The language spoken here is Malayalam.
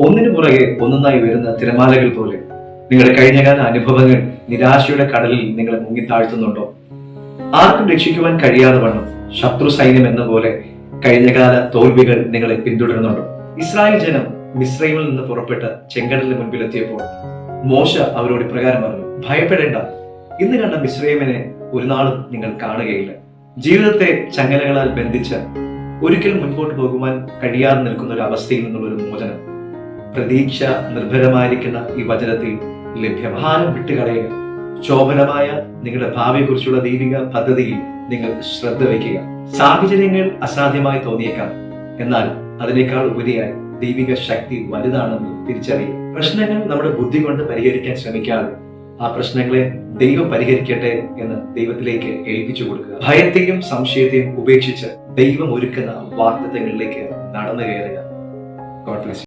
ഒന്നിനു പുറകെ ഒന്നൊന്നായി വരുന്ന തിരമാലകൾ പോലെ നിങ്ങളുടെ കഴിഞ്ഞകാല അനുഭവങ്ങൾ നിരാശയുടെ കടലിൽ നിങ്ങളെ മുങ്ങിത്താഴ്ത്തുന്നുണ്ടോ? ആർക്കും രക്ഷിക്കുവാൻ കഴിയാതെ വണ്ണം ശത്രു സൈന്യം എന്ന പോലെ കഴിഞ്ഞകാല തോൽവികൾ നിങ്ങളെ പിന്തുടരുന്നുണ്ടോ? ഇസ്രായേൽ ജനം മിസ്രൈമിൽ നിന്ന് പുറപ്പെട്ട് ചെങ്കടലിന് മുൻപിലെത്തിയപ്പോൾ മോശ അവരോട് ഇപ്രകാരം പറഞ്ഞു: ഭയപ്പെടേണ്ട, ഇന്ന് കണ്ട മിസ്രൈമിനെ ഒരു നാളും നിങ്ങൾ കാണുകയില്ല. ജീവിതത്തെ ചങ്ങലകളാൽ ബന്ധിച്ച് ഒരിക്കൽ മുൻപോട്ട് പോകുവാൻ കഴിയാതെ നിൽക്കുന്ന ഒരു അവസ്ഥയിൽ നിന്നുള്ള ഒരു മോചനം പ്രതീക്ഷ നിർഭരമായിരിക്കുന്ന ഈ വചനത്തിൽ ലഭ്യമാണ്. ഭാരം വിട്ടുകളയുക. ശോഭനമായ നിങ്ങളുടെ ഭാവിയെക്കുറിച്ചുള്ള ദൈവിക പദ്ധതിയിൽ നിങ്ങൾ ശ്രദ്ധ വയ്ക്കുക. സാഹചര്യങ്ങൾ അസാധ്യമായി തോന്നിയേക്കാം, എന്നാൽ അതിനേക്കാൾ ഉപരിയായി ദൈവിക ശക്തി വലുതാണെന്ന് തിരിച്ചറിയുക. പ്രശ്നങ്ങൾ നമ്മുടെ ബുദ്ധി കൊണ്ട് പരിഹരിക്കാൻ ശ്രമിക്കാതെ ആ പ്രശ്നങ്ങളെ ദൈവം പരിഹരിക്കട്ടെ എന്ന് ദൈവത്തിലേക്ക് ഏൽപ്പിച്ചു കൊടുക്കുക. ഭയത്തെയും സംശയത്തെയും ഉപേക്ഷിച്ച് ദൈവം ഒരുക്കുന്ന വാഗ്ദത്തങ്ങളിലേക്ക് നടന്നു കയറുക. God bless you.